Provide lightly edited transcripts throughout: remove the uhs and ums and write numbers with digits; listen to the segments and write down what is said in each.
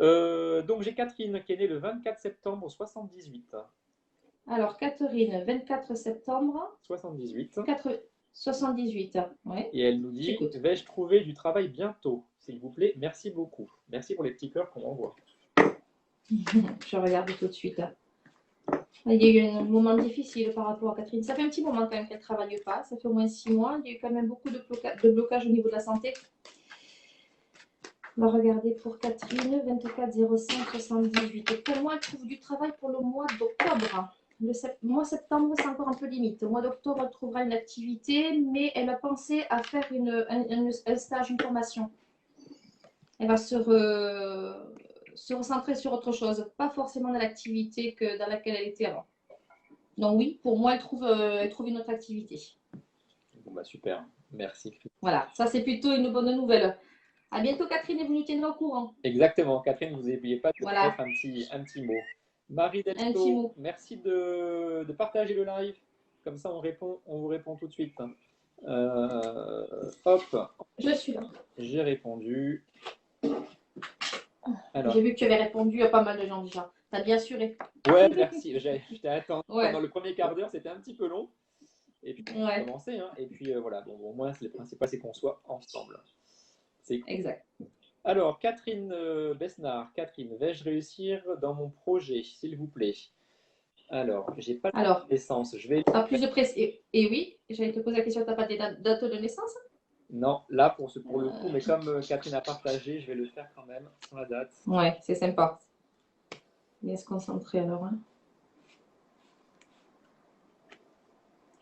Donc j'ai Catherine qui est née le 24 septembre 78. Alors, Catherine, 24 septembre 78. 78. Ouais, Et elle nous dit, j'écoute. vais-je trouver du travail bientôt? S'il vous plaît, merci beaucoup. Merci pour les petits cœurs qu'on envoie. Je regarde tout de suite. Il y a eu un moment difficile par rapport à Catherine. Ça fait un petit moment quand même qu'elle ne travaille pas. Ça fait au moins 6 mois. Il y a eu quand même beaucoup de blocages au niveau de la santé. On va regarder pour Catherine, 24 05 78. Quel mois elle trouve du travail pour le mois d'octobre? Le mois de septembre, c'est encore un peu limite. Au mois d'octobre, elle trouvera une activité, mais elle a pensé à faire un stage, une formation. Elle va se recentrer sur autre chose, pas forcément dans l'activité dans laquelle elle était avant. Donc oui, pour moi, elle trouve une autre activité. Bon bah super, merci. Voilà, ça c'est plutôt une bonne nouvelle. À bientôt Catherine et vous nous tiendrez au courant. Exactement, Catherine, vous n'oubliez pas de Voilà, mettre un petit mot. Marie un petit Delso, mot. merci de partager le live. Comme ça, on vous répond tout de suite. Hop, Je suis là. j'ai répondu. Alors, J'ai vu que tu avais répondu à pas mal de gens déjà. T'as bien assuré. ouais, merci. J'étais attendu Ouais. pendant le premier quart d'heure, c'était un petit peu long. Et puis, on a Ouais, commencé. Hein. Et puis, voilà, bon, au moins, le principal, c'est qu'on soit ensemble. C'est cool. exact. Alors, Catherine Besnard. Catherine, vais-je réussir dans mon projet, s'il vous plaît? Alors, j'ai pas Alors, de naissance. Je vais. pas plus de précision. Et oui, j'allais te poser la question, t'as pas des dates de naissance? Non, là, pour le coup, mais comme Catherine a partagé, je vais le faire quand même, sans la date. Ouais, c'est sympa. Bien se concentrer alors. Hein.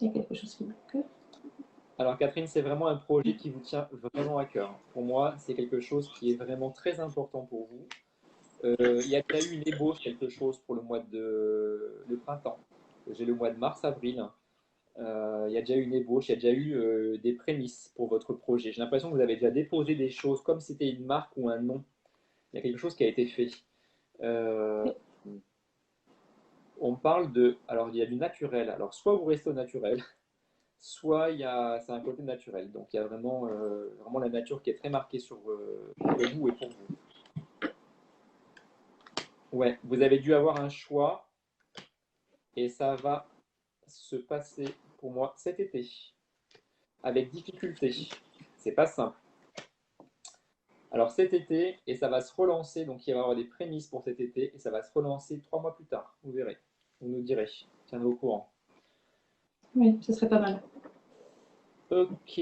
Il y a quelque chose qui bloque. Alors, Catherine, c'est vraiment un projet qui vous tient vraiment à cœur. Pour moi, c'est quelque chose qui est vraiment très important pour vous. Il y a déjà eu une ébauche, quelque chose pour le mois de le printemps. J'ai le mois de mars-avril. Il y a déjà eu une ébauche, il y a déjà eu des prémices pour votre projet. J'ai l'impression que vous avez déjà déposé des choses comme si c'était une marque ou un nom. Il y a quelque chose qui a été fait. Euh, on parle de. Alors, il y a du naturel. Alors, soit vous restez au naturel, soit c'est un côté naturel. Donc, il y a vraiment la nature qui est très marquée sur vous et pour vous. Ouais, vous avez dû avoir un choix et ça va se passer pour moi cet été avec difficulté. C'est pas simple. Alors cet été, et ça va se relancer, donc il va y avoir des prémices pour cet été, et ça va se relancer 3 mois plus tard. Vous verrez. Vous nous direz. Tiendrez au courant. Oui, ce serait pas mal. Ok.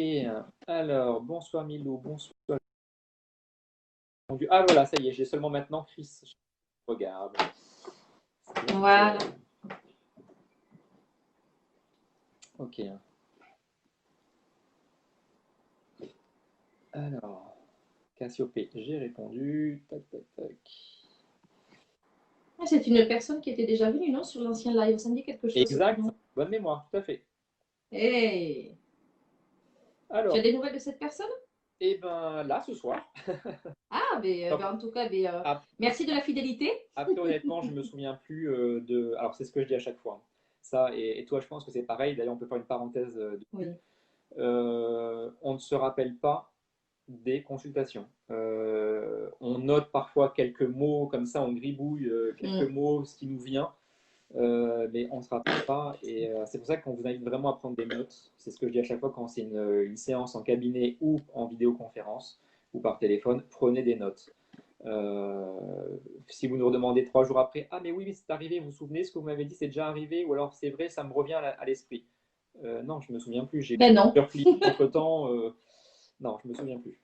Alors, bonsoir Milou, bonsoir. Ah voilà, ça y est, j'ai seulement maintenant Chris. Regarde. Voilà. Ok. Alors, Cassiopée, j'ai répondu. Tac, tac, tac. Ah, c'est une personne qui était déjà venue, non, sur l'ancien live. Ça me dit quelque chose, ce Exact. prénom. Bonne mémoire, tout à fait. Hey, tu Alors, as des nouvelles de cette personne? et ben là, ce soir. Ah, mais, en tout cas, Après, merci de la fidélité. après, honnêtement, je me souviens plus de. Alors, c'est ce que je dis à chaque fois. Ça, et toi, je pense que c'est pareil. D'ailleurs, on peut faire une parenthèse Oui. dessus. On ne se rappelle pas des consultations. On note parfois quelques mots comme ça, on gribouille quelques mots, ce qui nous vient, mais on ne se rappelle pas. Et c'est pour ça qu'on vous invite vraiment à prendre des notes. C'est ce que je dis à chaque fois quand c'est une séance en cabinet ou en vidéoconférence ou par téléphone, prenez des notes. Si vous nous redemandez 3 jours après, ah mais oui, c'est arrivé, vous vous souvenez ce que vous m'avez dit, c'est déjà arrivé, ou alors c'est vrai, ça me revient à l'esprit. Non, je me souviens plus. J'ai Ben non. plusieurs clients entre temps. Non, je me souviens plus.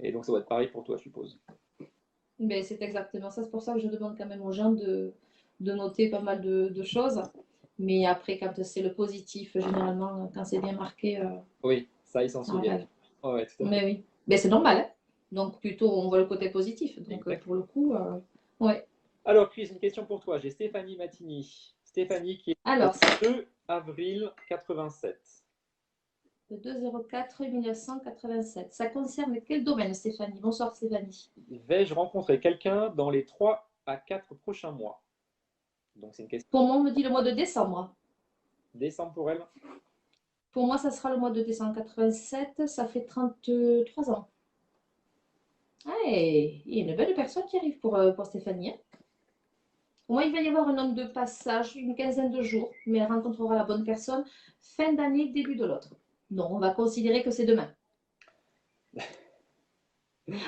Et donc ça va être pareil pour toi, je suppose. Ben, c'est exactement ça. C'est pour ça que je demande quand même aux gens de noter pas mal de choses. Mais après, quand c'est le positif, généralement, quand c'est bien marqué, Oui, ça, ils s'en ça souviennent. rappelle. Oh, ouais, tout à fait. Mais oui. Ben, c'est normal. Hein. Donc, plutôt, on voit le côté positif. Donc, Exact. pour le coup, ouais. Alors, Chris, une question pour toi. J'ai Stéphanie Mattini. Stéphanie qui est Alors, le 2 avril 87. le 204-1987. Ça concerne quel domaine, Stéphanie? Bonsoir, Stéphanie. Vais-je rencontrer quelqu'un dans les 3 à 4 prochains mois? Donc c'est une question. Pour moi, on me dit le mois de décembre. Décembre pour elle. Pour moi, ça sera le mois de décembre 87. Ça fait 33 ans. Ouais, il y a une belle personne qui arrive pour Stéphanie, hein. Au moins, il va y avoir un homme de passage, une quinzaine de jours, mais elle rencontrera la bonne personne fin d'année, début de l'autre. Donc, on va considérer que c'est demain.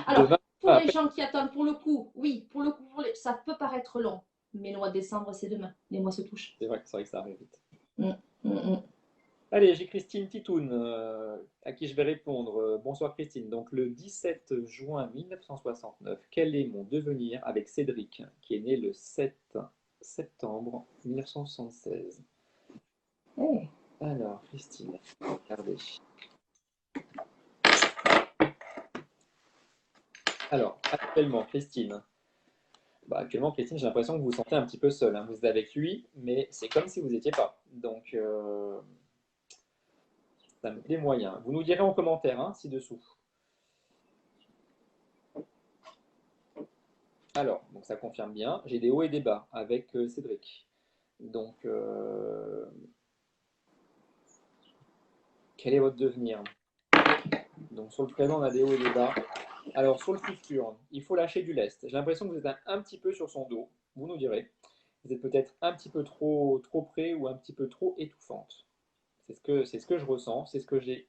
Alors, Demain, pour les gens qui attendent, pour le coup, oui, pour le coup, ça peut paraître long, mais le mois de décembre, c'est demain. Les mois se touchent. c'est vrai que ça arrive vite. Mm, mm, mm. Allez, j'ai Christine Titoun à qui je vais répondre. Bonsoir Christine. Donc le 17 juin 1969, quel est mon devenir avec Cédric, qui est né le 7 septembre 1976? Hey. Alors, Christine, regardez. Alors, actuellement, Christine. Actuellement, Christine, j'ai l'impression que vous vous sentez un petit peu seule, hein. Vous êtes avec lui, mais c'est comme si vous n'étiez pas. Donc, ça me plaît moyen. Vous nous direz en commentaire, hein, ci-dessous. Alors, donc ça confirme bien. J'ai des hauts et des bas avec Cédric. Donc, quel est votre devenir? Donc, sur le présent, on a des hauts et des bas. Alors, sur le futur, il faut lâcher du lest. J'ai l'impression que vous êtes un petit peu sur son dos. Vous nous direz. Vous êtes peut-être un petit peu trop près ou un petit peu trop étouffante. C'est ce que je ressens, c'est ce que j'ai.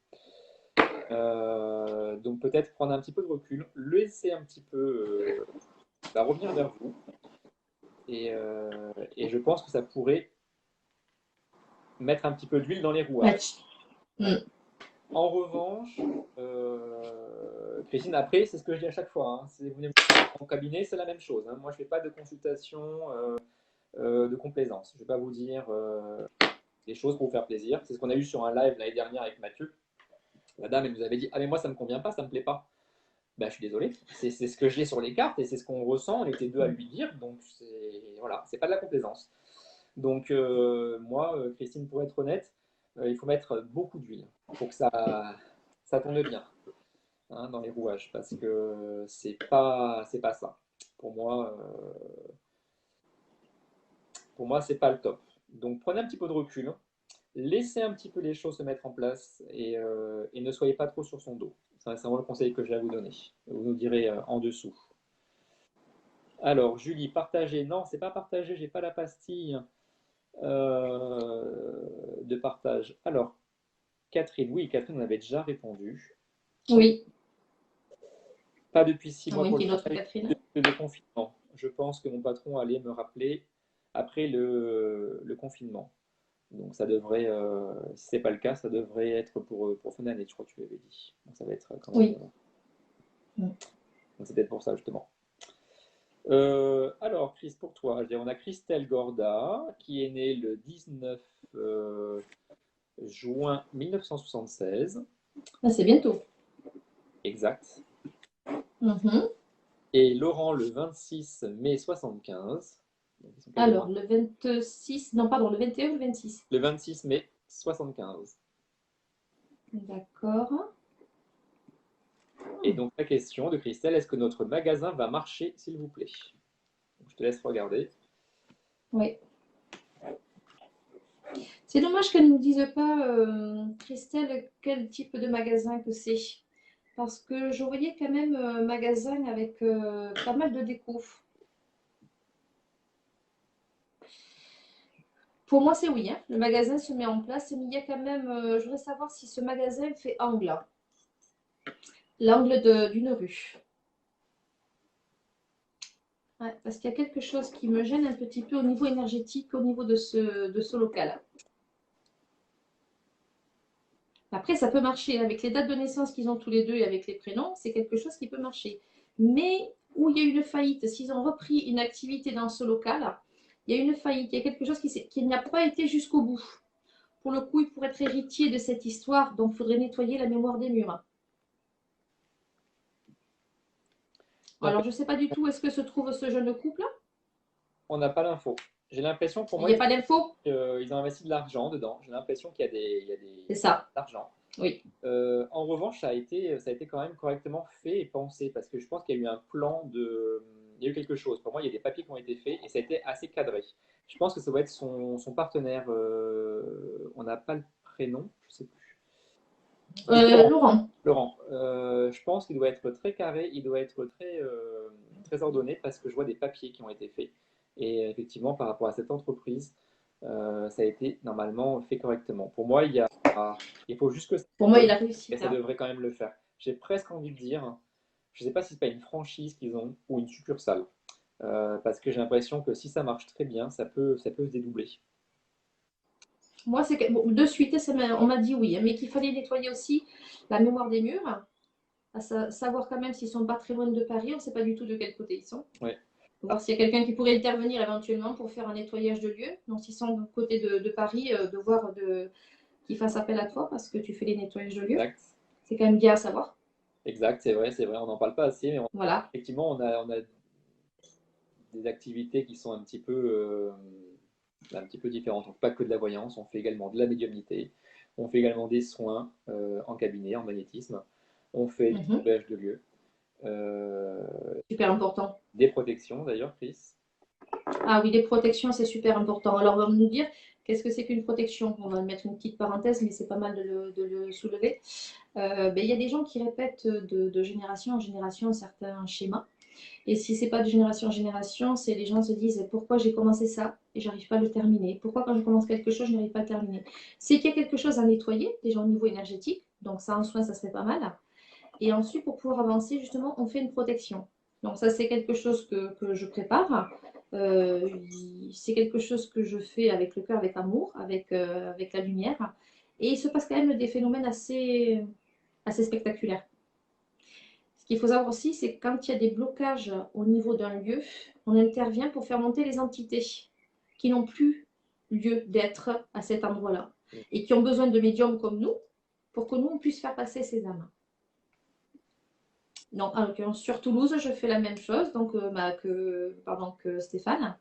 Donc, peut-être prendre un petit peu de recul, laisser un petit peu revenir vers vous. Et je pense que ça pourrait mettre un petit peu d'huile dans les rouages. Match. Ouais. Mm. En revanche, Christine, après, c'est ce que je dis à chaque fois, hein, si vous venez en cabinet, c'est la même chose, hein. Moi, je ne fais pas de consultation de complaisance. Je ne vais pas vous dire des choses pour vous faire plaisir. C'est ce qu'on a eu sur un live l'année dernière avec Mathieu. La dame, elle nous avait dit: ah, mais moi, ça ne me convient pas, ça ne me plaît pas. Ben, je suis désolé, c'est ce que j'ai sur les cartes et c'est ce qu'on ressent. On était deux à lui dire, donc voilà, c'est pas de la complaisance. Donc, moi, Christine, pour être honnête, il faut mettre beaucoup d'huile pour que ça tourne bien, hein, dans les rouages, parce que c'est pas ça. Pour moi, c'est pas le top. Donc, prenez un petit peu de recul, laissez un petit peu les choses se mettre en place et ne soyez pas trop sur son dos. C'est vraiment le conseil que j'ai à vous donner. Vous nous direz en dessous. Alors, Julie, partager. Non, c'est pas partager, j'ai pas la pastille de partage. Alors, Catherine, oui, Catherine, on avait déjà répondu. Oui, Pas depuis 6 mois à moins pour qu'il le y ait une autre travail, Catherine. depuis le confinement. Je pense que mon patron allait me rappeler après le confinement. Donc ça devrait, si c'est pas le cas, ça devrait être pour fin d'année, je crois que tu l'avais dit. Donc ça va être quand même. Oui. Mm. Donc c'est peut-être pour ça justement. Alors, Chris, pour toi, on a Christelle Gorda, qui est née le 19 juin 1976. Ah, c'est bientôt. Exact. Mhm. Et Laurent le 26 mai 75. Donc, ils sont quasiment Alors, le 26, non, pardon, le 21 ou le 26? le 26 mai 75. D'accord. Et donc la question de Christelle, est-ce que notre magasin va marcher, s'il vous plaît? Donc, je te laisse regarder. Oui. C'est dommage qu'elle ne nous dise pas, Christelle, quel type de magasin que c'est. Parce que je voyais quand même un magasin avec pas mal de déco. Pour moi, c'est oui, hein. Le magasin se met en place, mais il y a quand même. Je voudrais savoir si ce magasin fait angle. L'angle d'une rue. Ouais, parce qu'il y a quelque chose qui me gêne un petit peu au niveau énergétique, au niveau de ce local. Après, ça peut marcher avec les dates de naissance qu'ils ont tous les deux et avec les prénoms, c'est quelque chose qui peut marcher. Mais où il y a une faillite, s'ils ont repris une activité dans ce local, il y a une faillite, il y a quelque chose qui n'a pas été jusqu'au bout. Pour le coup, il pourrait être héritier de cette histoire, donc il faudrait nettoyer la mémoire des murs. Alors, je ne sais pas du tout où est-ce que se trouve ce jeune couple. On n'a pas l'info. J'ai l'impression, pour Il moi, n'y a pas d'infos. ils ont investi de l'argent dedans. J'ai l'impression qu'il y a C'est ça. de l'argent. Oui. En revanche, ça a été quand même correctement fait et pensé parce que je pense qu'il y a eu un plan de. Il y a eu quelque chose. Pour moi, il y a des papiers qui ont été faits et ça a été assez cadré. Je pense que ça doit être son partenaire. On n'a pas le prénom, je sais plus. Laurent. Laurent, je pense qu'il doit être très carré, il doit être très ordonné parce que je vois des papiers qui ont été faits. Et effectivement, par rapport à cette entreprise, ça a été normalement fait correctement. Pour moi, il faut juste que ça Pour moi, il roule a réussi et ça ça. devrait quand même le faire. J'ai presque envie de dire, je ne sais pas si c'est pas une franchise qu'ils ont ou une succursale, parce que j'ai l'impression que si ça marche très bien, ça peut se dédoubler. Moi, c'est que, bon, de suite, on m'a dit oui, hein, mais qu'il fallait nettoyer aussi la mémoire des murs, à savoir quand même s'ils sont pas très loin de Paris, on ne sait pas du tout de quel côté ils sont. Ouais. Voir s'il y a quelqu'un qui pourrait intervenir éventuellement pour faire un nettoyage de lieu. Donc, s'ils sont du côté de Paris, de voir qu'ils fassent appel à toi parce que tu fais les nettoyages de lieu. Exact, C'est quand même bien à savoir. exact, c'est vrai, on n'en parle pas assez, mais Voilà. effectivement, on a des activités qui sont un petit peu différentes. On ne fait pas que de la voyance, on fait également de la médiumnité, on fait également des soins en cabinet, en magnétisme, on fait du Mhm. nettoyage de lieux, euh, Super important. des protections d'ailleurs, Chris. Ah oui, les protections, c'est super important. Alors, on va nous dire, qu'est-ce que c'est qu'une protection? On va mettre une petite parenthèse, mais c'est pas mal de le soulever. Il y a des gens qui répètent de génération en génération certains schémas. Et si c'est pas de génération en génération, c'est les gens se disent pourquoi j'ai commencé ça et j'arrive pas à le terminer. Pourquoi quand je commence quelque chose, je n'arrive pas à le terminer. C'est qu'il y a quelque chose à nettoyer, déjà au niveau énergétique. Donc ça, en soin, ça se fait pas mal. Et ensuite, pour pouvoir avancer, justement, on fait une protection. Donc ça, c'est quelque chose que je prépare. Euh, c'est quelque chose que je fais avec le cœur, avec amour, avec la lumière. Et il se passe quand même des phénomènes assez spectaculaires. Ce qu'il faut savoir aussi, c'est que quand il y a des blocages au niveau d'un lieu, on intervient pour faire monter les entités qui n'ont plus lieu d'être à cet endroit-là et qui ont besoin de médiums comme nous pour que nous, on puisse faire passer ces âmes. Non, en l'occurrence, sur Toulouse, je fais la même chose donc, que Stéphane.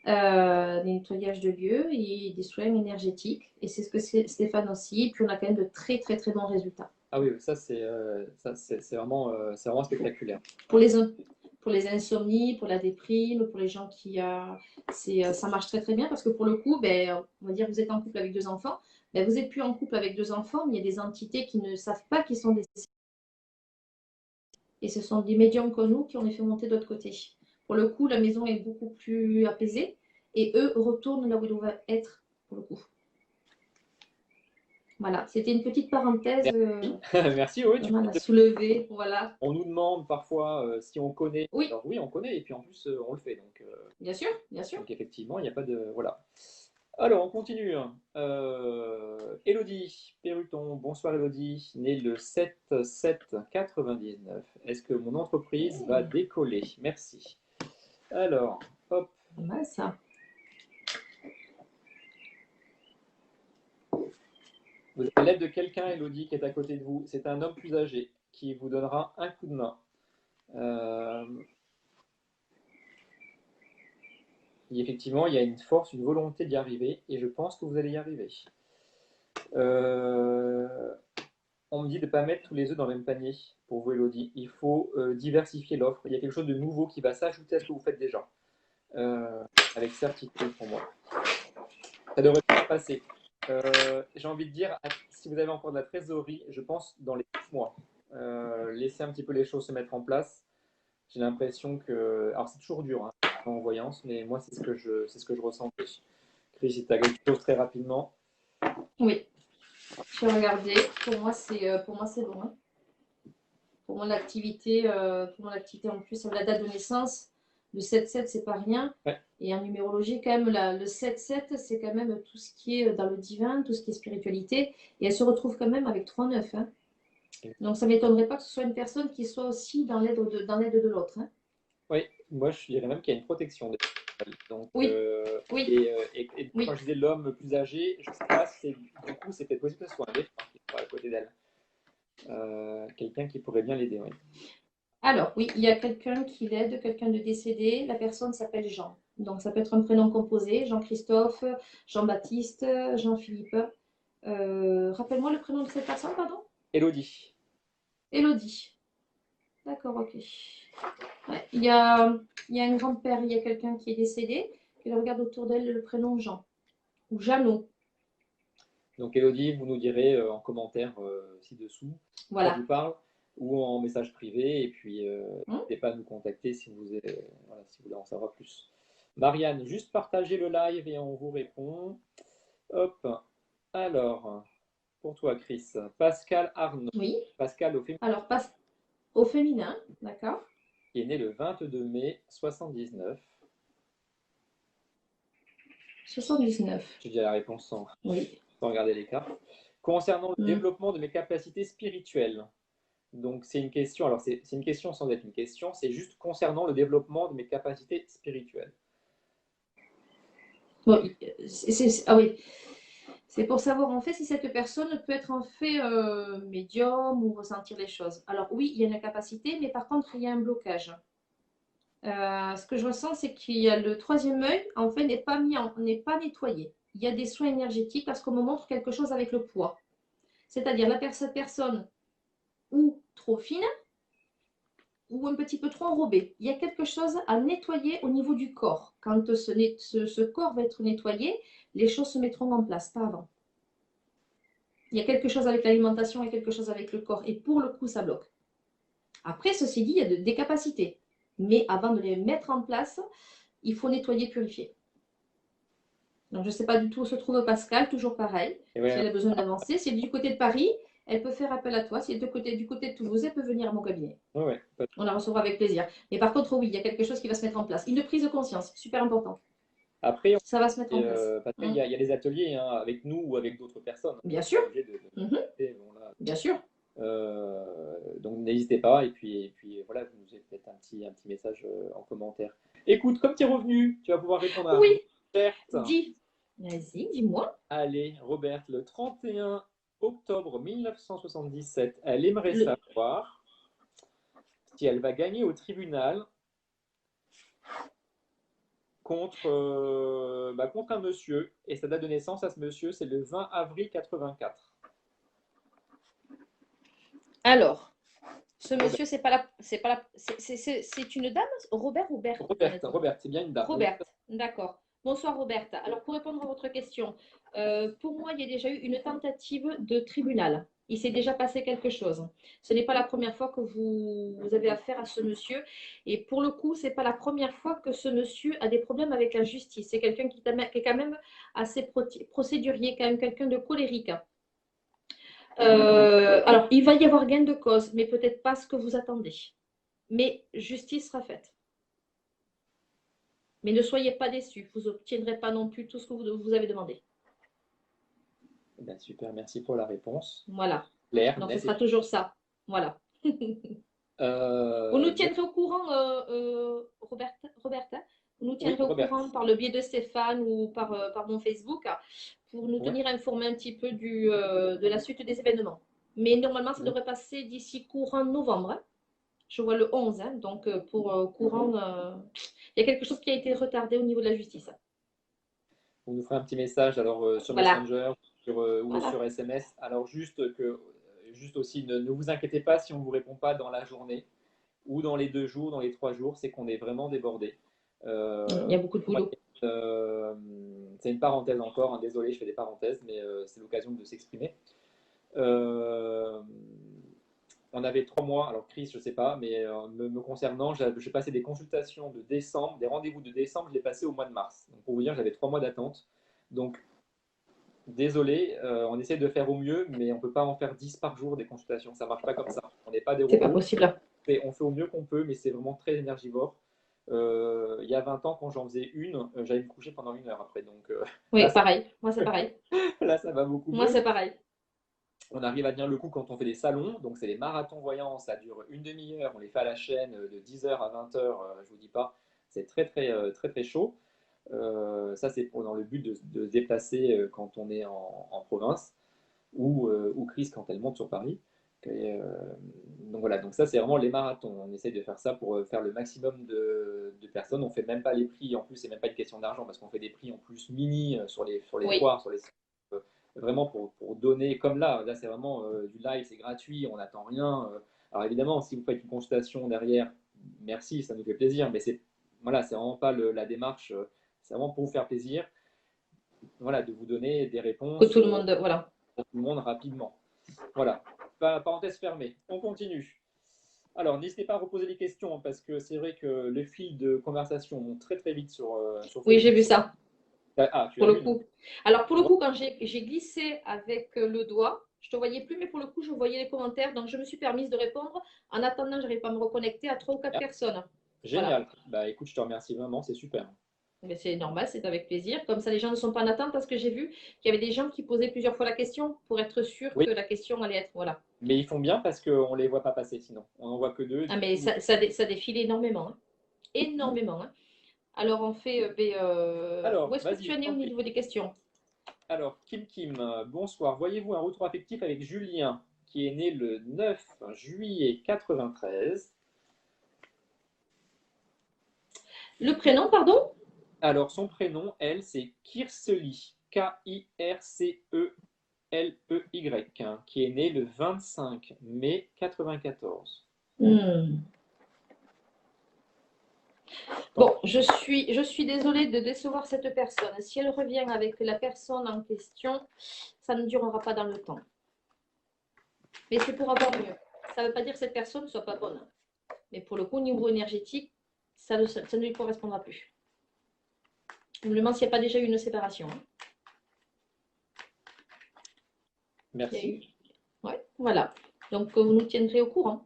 Des nettoyages de lieux et des soins énergétiques. Et c'est ce que c'est Stéphane aussi. Et puis on a quand même de très très très bons résultats. Ah oui, c'est vraiment spectaculaire. Pour les insomnies, pour la déprime, pour les gens ça marche très très bien parce que pour le coup, on va dire que vous êtes en couple avec deux enfants, vous n'êtes plus en couple avec deux enfants, mais il y a des entités qui ne savent pas qu'ils sont des... Et ce sont des médiums comme nous qui ont les fait monter de l'autre côté. Pour le coup, la maison est beaucoup plus apaisée et eux retournent là où ils doivent être pour le coup. Voilà, c'était une petite parenthèse Merci, oui, pas mal à soulever. Voilà. on nous demande parfois si on connaît. Oui, Alors oui, on connaît, et puis en plus, on le fait. bien sûr, bien sûr. Donc effectivement, il n'y a pas de... Voilà. Alors, on continue. Elodie Perruton, bonsoir Elodie, née le 7-7-99. Est-ce que mon entreprise va décoller? Merci. Alors, hop, Pas mal ça. vous avez l'aide de quelqu'un, Elodie, qui est à côté de vous. C'est un homme plus âgé qui vous donnera un coup de main. Euh, Effectivement, il y a une force, une volonté d'y arriver, et je pense que vous allez y arriver. Euh, On me dit de ne pas mettre tous les œufs dans le même panier pour vous, Elodie. Il faut diversifier l'offre. Il y a quelque chose de nouveau qui va s'ajouter à ce que vous faites déjà. Euh, Avec certitude pour moi. Ça devrait bien passer. J'ai envie de dire, si vous avez encore de la trésorerie, je pense dans les 6 mois, laissez un petit peu les choses se mettre en place. J'ai l'impression que. Alors, c'est toujours dur hein, en voyance, mais moi, c'est ce que je ressens. Chris, si tu as quelque chose très rapidement. Oui, j'ai regardé. Pour moi c'est bon. Hein. Pour moi l'activité en plus, la date de naissance, le 7-7 c'est pas rien. Ouais. Et en numérologie quand même le 7-7 c'est quand même tout ce qui est dans le divin, tout ce qui est spiritualité. Et elle se retrouve quand même avec 3-9. Hein. Donc ça m'étonnerait pas que ce soit une personne qui soit aussi dans l'aide de l'autre. Hein. Oui, moi je dirais même qu'il y a une protection. Donc, Oui, oui, et oui. quand je disais l'homme plus âgé, je ne sais pas, du coup, c'est peut-être possible que ce soit un défunt qui soit à côté d'elle. Quelqu'un qui pourrait bien l'aider, oui. Alors, oui, il y a quelqu'un qui l'aide, quelqu'un de décédé. La personne s'appelle Jean. Donc, ça peut être un prénom composé, Jean-Christophe, Jean-Baptiste, Jean-Philippe. Rappelle-moi le prénom de cette personne, pardon? Elodie. Élodie. D'accord, ok. Ouais, il y a un grand-père, il y a quelqu'un qui est décédé, qui regarde autour d'elle le prénom Jean. Ou Jeannot. Donc Elodie, vous nous direz en commentaire ci-dessous si ça Voilà. vous parle ou en message privé. Et puis, Hum. n'hésitez pas à nous contacter si voilà, si vous voulez en savoir plus. Marianne, juste partagez le live et on vous répond. Hop. Alors, pour toi, Chris, Pascal Arnaud. Oui. Pascal au féminin, Alors, passe au féminin, d'accord? qui est né le 22 mai 79. 79. J'ai déjà la réponse Oui. sans regarder les cartes. Concernant le Hum. développement de mes capacités spirituelles. Donc, c'est une question. Alors, c'est une question sans être une question. C'est juste concernant le développement de mes capacités spirituelles. Bon, ah oui. C'est pour savoir en fait si cette personne peut être en fait médium ou ressentir les choses. Alors oui, il y a une capacité, mais par contre, il y a un blocage. Ce que je ressens, c'est qu'il y a le troisième œil, en fait, n'est pas nettoyé. Il y a des soins énergétiques parce qu'on me montre quelque chose avec le poids. C'est-à-dire cette personne ou trop fine ou un petit peu trop enrobée. Il y a quelque chose à nettoyer au niveau du corps. Quand ce corps va être nettoyé, les choses se mettront en place, pas avant. Il y a quelque chose avec l'alimentation et quelque chose avec le corps. Et pour le coup, ça bloque. Après, ceci dit, il y a des capacités. Mais avant de les mettre en place, il faut nettoyer, purifier. Donc, je ne sais pas du tout où se trouve Pascal, toujours pareil. Et Si ouais, elle a besoin d'avancer, si elle est du côté de Paris, elle peut faire appel à toi. Si elle est du côté de Toulouse, elle peut venir à mon cabinet. ouais, ouais. On la recevra avec plaisir. Mais par contre, oui, il y a quelque chose qui va se mettre en place. Une prise de conscience, super important. Après, Ça va se mettre en place. Pascal, il y a des ateliers hein, avec nous ou avec d'autres personnes. Bien Pas sûr. obligé Mhm. bon, là, Bien sûr. donc n'hésitez pas. Et puis voilà, vous nous faites un petit message en commentaire. Écoute, comme tu es revenu, tu vas pouvoir répondre à Oui, Robert. dis. Vas-y, dis-moi. Allez, Robert, le 31 octobre 1977, elle aimerait Le... savoir si elle va gagner au tribunal contre un monsieur. Et sa date de naissance à ce monsieur, c'est le 20 avril 84. Alors, ce Robert, monsieur, c'est une dame, Robert ou Berthe, Robert, c'est bien une dame. Robert, d'accord. Bonsoir Robert. Alors pour répondre à votre question, pour moi, il y a déjà eu une tentative de tribunal. Il s'est déjà passé quelque chose. Ce n'est pas la première fois que vous avez affaire à ce monsieur. Et pour le coup, ce n'est pas la première fois que ce monsieur a des problèmes avec la justice. C'est quelqu'un qui est quand même assez procédurier, quand même quelqu'un de colérique. Alors, il va y avoir gain de cause, mais peut-être pas ce que vous attendez. Mais justice sera faite. Mais ne soyez pas déçus, vous n'obtiendrez pas non plus tout ce que vous avez demandé. Eh ben, super, merci pour la réponse. Voilà. Claire, Donc, ce nette sera toujours ça. Voilà. Vous nous bon, tiendrez au courant, Roberta, vous nous oui, tiendrez au Robert. courant par le biais de Stéphane ou par mon Facebook pour nous Ouais. tenir informés un petit peu de la suite des événements. Mais normalement, ça devrait passer d'ici courant novembre. Hein. Je vois le 11, hein, donc pour courant, il y a quelque chose qui a été retardé au niveau de la justice. Vous nous ferez un petit message alors sur Voilà, Messenger ou voilà. sur SMS. Alors juste aussi, ne vous inquiétez pas si on ne vous répond pas dans la journée ou dans les 2 jours, dans les 3 jours, c'est qu'on est vraiment débordé. Il y a beaucoup de boulot. Euh, c'est une parenthèse encore, hein, désolé, je fais des parenthèses, mais c'est l'occasion de s'exprimer. Euh, on avait 3 mois, alors Chris, je ne sais pas, mais me concernant, j'ai passé des consultations de décembre, des rendez-vous de décembre, je l'ai passé au mois de mars. Donc pour vous dire, j'avais 3 mois d'attente. Donc désolé, on essaie de faire au mieux, mais on ne peut pas en faire 10 par jour des consultations, ça ne marche pas comme ça. On n'est pas des C'est pas robots, possible. on fait au mieux qu'on peut, mais c'est vraiment très énergivore. Il y a 20 ans, quand j'en faisais une, j'allais me coucher pendant 1 heure après. Donc là, Oui, pareil. Moi, c'est pareil. là, ça va beaucoup Moi, mieux. c'est pareil. On arrive à tenir le coup quand on fait des salons. Donc, c'est les marathons voyants. Ça dure une demi-heure. On les fait à la chaîne de 10h à 20h. Je vous dis pas. C'est très, très, très, très chaud. Ça, c'est dans le but de se déplacer quand on est en province ou Chris quand elle monte sur Paris. Donc voilà, donc ça c'est vraiment les marathons. On essaye de faire ça pour faire le maximum de personnes. On fait même pas les prix, en plus c'est même pas une question d'argent parce qu'on fait des prix en plus mini sur les Oui, foires, euh, vraiment pour donner comme là c'est vraiment du live, c'est gratuit, on n'attend rien. Alors évidemment, si vous faites une consultation derrière, merci, ça nous fait plaisir, mais c'est voilà, c'est vraiment pas la démarche, c'est vraiment pour vous faire plaisir. voilà, de vous donner des Que réponses tout le monde, voilà. pour tout le monde rapidement. Voilà, parenthèse fermée. On continue. Alors, n'hésitez pas à reposer des questions, hein, parce que c'est vrai que le fil de conversation monte très très vite sur Oui, j'ai Facebook. vu ça, Ah, tu pour l'as le vu, non? coup. Alors, pour le Ouais, coup, quand j'ai glissé avec le doigt, je ne te voyais plus, mais pour le coup, je voyais les commentaires. Donc, je me suis permise de répondre. En attendant, je n'arrive pas à me reconnecter à 3 ou 4 ah, personnes. Voilà. génial. Bah écoute, je te remercie vraiment, c'est super. Mais c'est normal, c'est avec plaisir. Comme ça, les gens ne sont pas en attente parce que j'ai vu qu'il y avait des gens qui posaient plusieurs fois la question pour être sûr Oui, que la question allait être. Voilà. mais ils font bien parce qu'on ne les voit pas passer sinon. On n'en voit que deux, Ah, du mais coup. ça défile énormément, hein. Énormément, hein. Alors, on fait. Où Alors, est-ce que vas-y, tu je en es t'en au prie. niveau des questions? Alors, Kim, bonsoir. Voyez-vous un retour affectif avec Julien, qui est né le 9 juillet 93. Le prénom, pardon? Alors, son prénom, elle, c'est Kirsely, K-I-R-C-E-L-E-Y, hein, qui est né le 25 mai 94. Hmm. Bon, je suis désolée de décevoir cette personne. Si elle revient avec la personne en question, ça ne durera pas dans le temps. Mais c'est pour avoir mieux. Ça ne veut pas dire que cette personne ne soit pas bonne. Mais pour le coup, au niveau énergétique, ça ne lui correspondra plus. Je me demande s'il n'y a pas déjà eu une séparation, hein. Il y a Merci. eu. Ouais, voilà. Donc, vous nous tiendrez au courant.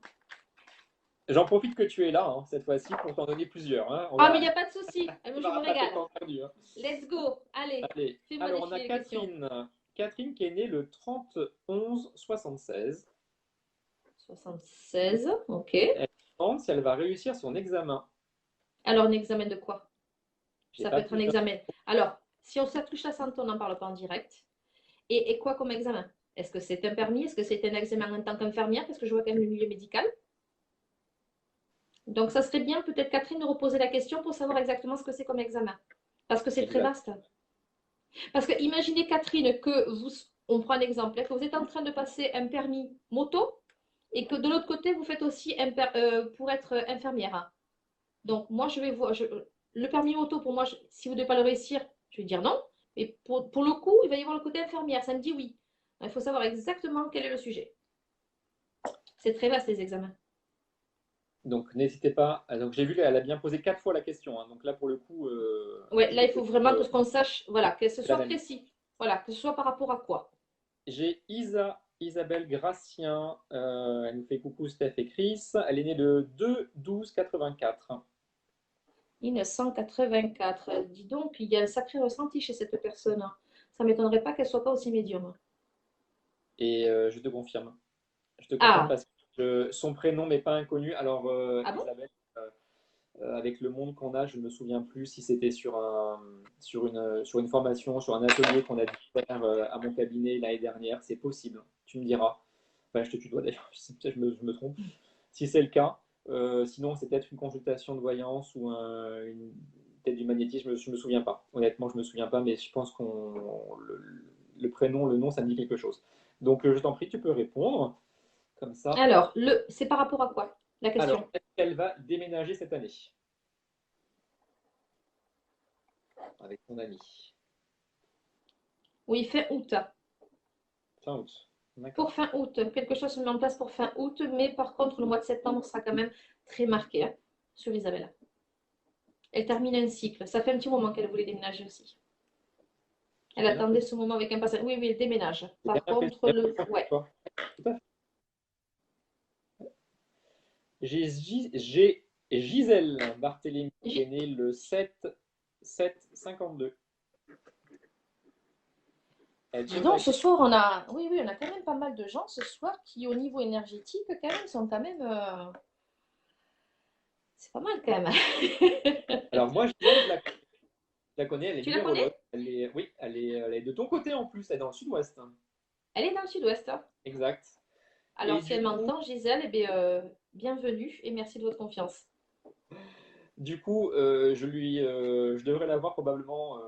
J'en profite que tu es là, hein, cette fois-ci, pour t'en donner plusieurs, hein. Ah, mais il n'y a pas de souci. On Je va me rattraper le régale. temps perdu, hein. Let's go. Allez, Allez, fais-moi alors on a défiler les questions. Catherine. Catherine qui est née le 30/11/76. 76, ok. Elle demande si elle va réussir son examen. Alors, un examen de quoi? J'ai Ça peut pas être un plus de... examen. Alors, si on s'attouche la santé, on n'en parle pas en direct. Et quoi comme examen? Est-ce que c'est un permis? Est-ce que c'est un examen en tant qu'infirmière? Parce que je vois quand même le milieu médical. Donc, ça serait bien peut-être, Catherine, de reposer la question pour savoir exactement ce que c'est comme examen. Parce que c'est très Exact. vaste. Parce que imaginez, Catherine, que vous, on prend un exemple, que vous êtes en train de passer un permis moto et que de l'autre côté, vous faites aussi pour être infirmière. Donc, moi, je vais voir. Le permis moto, pour moi, si vous ne devez pas le réussir, je vais dire non. Mais pour le coup, il va y avoir le côté infirmière. Ça me dit oui. Il faut savoir exactement quel est le sujet. C'est très vaste, les examens. Donc n'hésitez pas. Donc j'ai vu qu'elle a bien posé 4 fois la question, hein. Donc là pour le coup, Ouais, je là, vais il faut vraiment peut-être que ce qu'on sache, voilà, que ce soit l'analyse. précis. Voilà, que ce soit par rapport à quoi. J'ai Isabelle Gracien. Elle nous fait coucou Steph et Chris. Elle est née le 2/12/84. 1984. Dis donc, il y a un sacré ressenti chez cette personne. Ça ne m'étonnerait pas qu'elle ne soit pas aussi médium. Et je te confirme. Je te confirme Ah, parce que son prénom n'est pas inconnu. Alors ah bon? Isabelle, avec le monde qu'on a, je ne me souviens plus si c'était sur une formation, sur un atelier qu'on a dû faire à mon cabinet l'année dernière. C'est possible, tu me diras. Enfin, je te tutoie d'ailleurs, je me trompe. Si c'est le cas, sinon c'est peut-être une consultation de voyance ou peut-être du magnétisme, je ne me souviens pas. Honnêtement, je ne me souviens pas, mais je pense le prénom, le nom, ça me dit quelque chose. Donc je t'en prie, tu peux répondre comme ça. Alors, c'est par rapport à quoi, la Alors, question? est-ce qu'elle va déménager cette année avec son ami? Oui, fin août. Fin août. D'accord. Pour fin août, quelque chose se met en place pour fin août, mais par contre, le mois de septembre sera quand même très marqué, hein, sur Isabella. Elle termine un cycle. Ça fait un petit moment qu'elle voulait déménager aussi. Elle J'ai bien attendait l'impression. ce moment avec impatience. Oui, oui, elle déménage. J'ai bien Par contre, ouais. toi. Tout à fait. J'ai Gisèle Barthélémy qui est née le 7/7/52. Elle Dis pose donc, la ce question. soir, on a, oui, oui, on a quand même pas mal de gens ce soir qui, au niveau énergétique, quand même, sont quand même, c'est pas mal quand même. Alors moi, Gisèle, je la connais, elle est Tu la numérologue. connais? Oui, elle est de ton côté en plus, elle est dans le sud-ouest. Elle est dans le sud-ouest, hein. Exact. Et Alors, si du elle coup, m'entend, Gisèle, eh bien, bienvenue et merci de votre confiance. je devrais la voir probablement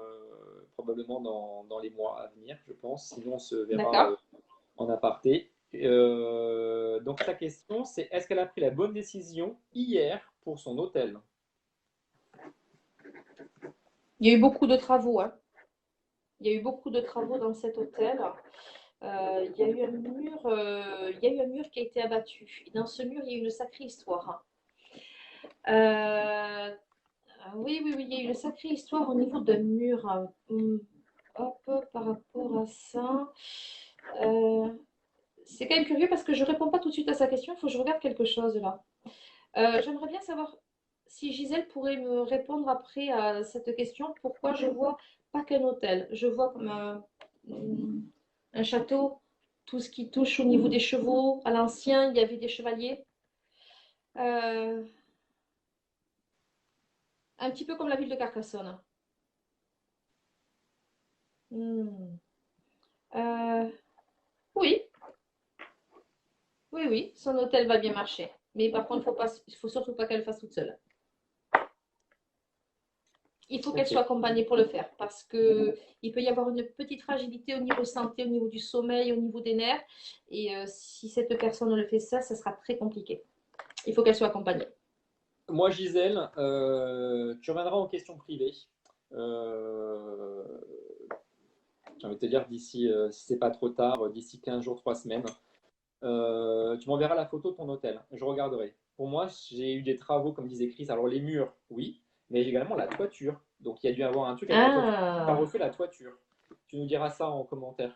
dans les mois à venir, je pense. Sinon, on se verra D'accord? en aparté. Donc, sa question, c'est est-ce qu'elle a pris la bonne décision hier pour son hôtel? Il y a eu beaucoup de travaux, hein. Il y a eu beaucoup de travaux dans cet hôtel. Il y a eu un mur, il y a eu un mur qui a été abattu. Et dans ce mur, il y a eu une sacrée histoire. Oui, oui, oui, il y a eu une sacrée histoire au niveau d'un mur. Hop, par rapport à ça. C'est quand même curieux parce que je ne réponds pas tout de suite à sa question. Il faut que je regarde quelque chose là. J'aimerais bien savoir si Gisèle pourrait me répondre après à cette question. Pourquoi je vois pas qu'un hôtel? Je vois comme un château, tout ce qui touche au niveau des chevaux. À l'ancien, il y avait des chevaliers. Euh, un petit peu comme la ville de Carcassonne. Hmm. Euh, oui, oui, oui, son hôtel va bien marcher. Mais par contre, il faut surtout pas qu'elle le fasse toute seule. Il faut qu'elle Ok. soit accompagnée pour le faire parce que il peut y avoir une petite fragilité au niveau santé, au niveau du sommeil, au niveau des nerfs. Et si cette personne le fait ça, ça sera très compliqué. Il faut qu'elle soit accompagnée. Moi, Gisèle, tu reviendras en questions privées. Euh, j'ai envie de te dire d'ici, si c'est pas trop tard, d'ici 15 jours, 3 semaines. Tu m'enverras la photo de ton hôtel. Je regarderai. Pour moi, j'ai eu des travaux, comme disait Chris. Alors, les murs, oui, mais également la toiture. Donc, il y a dû avoir un truc avec la toiture. Tu as Ah, refait la toiture. Tu nous diras ça en commentaire.